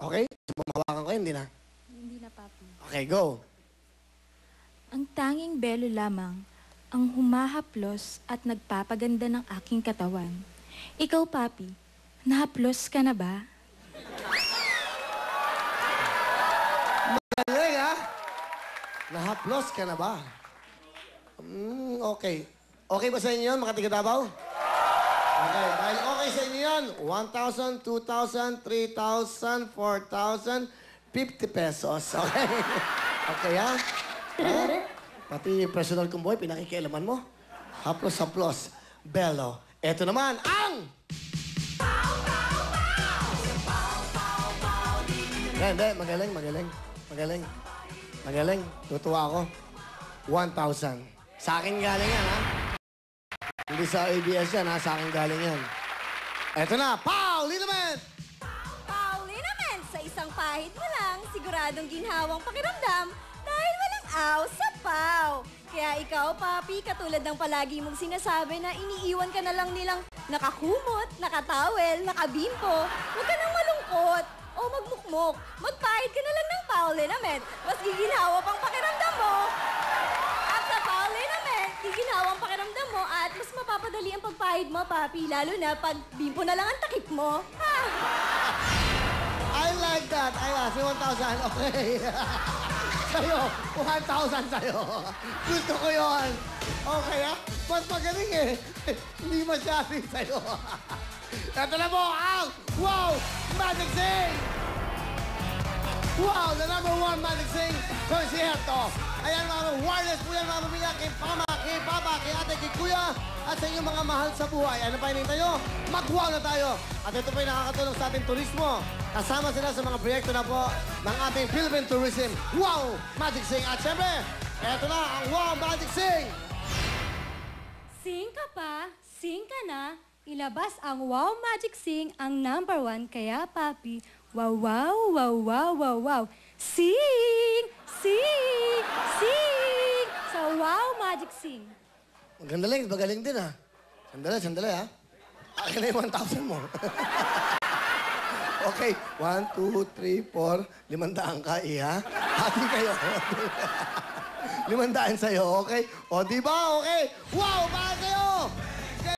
Okay? Sumawakan ko, hindi na. Hindi na, Papi. Okay, go. Ang tanging belo lamang ang humahaplos at nagpapaganda ng aking katawan. Ikaw, Papi, nahaplos ka na ba? Magaling, ha? Nahaplos ka na ba? Okay. Okay ba sa inyo yun, mga taga-Davao? Okay, dahil okay sa inyo yan, 1,000, 2,000, 3,000, 4,000, 50 pesos. Okay? Okay, ha? Pati personal kong boy, pinakikialaman mo. Haplos-haplos. Bello. Eto naman, ang... Hindi, magaling, magaling. Magaling. Magaling. Tutuwa ako. 1,000. Sa akin galing yan, ha? Hindi sa ABS yan, ha? Sa akin galing yan. Eto na, Pow! Linament! Paulinament, sa isang pahid mo lang, siguradong ginhawang pakiramdam dahil walang aw sa paw. Kaya ikaw, Papi, katulad ng palagi mong sinasabi na iniiwan ka na lang nilang nakakumot, nakatawel, nakabimpo. Huwag ka nang malungkot o magmukmok. Magpahid ka na lang ng Paulinament. Mas giginhawa pang pakiramdam mo. At sa Paulinament, giginhawa ang pakiramdam mo at mas mapapadali ang pagpahid mo, Papi. Lalo na pag bimpo na lang ang takip mo. Ha? I like that. Ay, si 1,000. Okay. Sa'yo, 1,000 sa'yo. Gusto ko yun. Okay, ha? Mas magaling eh. Hindi masyado sa'yo. Ito na po ang Wow Magic Sing! Wow, the #1 Magic Sing Concierto. Ayan mga wireless po yan mga pamilya kay Mama, kay Papa, kay Ate, kay Kuya at sa inyong mga mahal sa buhay. Ano pa hinihintay nyo? Mag-wow na tayo. At ito pa yung nakakatulong sa ating turismo. Kasama sila sa mga proyekto na po ng ating Philippine Tourism. Wow Magic Sing! At syempre, eto na ang Wow Magic Sing! Sing ka pa, sing ka na. Ilabas ang Wow Magic Sing, ang #1. Kaya, Papi, wow, wow, wow, wow, wow, wow. Sing! Sing! Sing! Sa Wow Magic Sing. Magaling, magaling din ha. Sandali, sandali ha. Akin na yung 1,000 mo. Okay, 1, 2, 3, 4, 500 ka, iha. Hati kayo. 500 sa'yo, okay? O, di ba? Okay. Wow, bakit?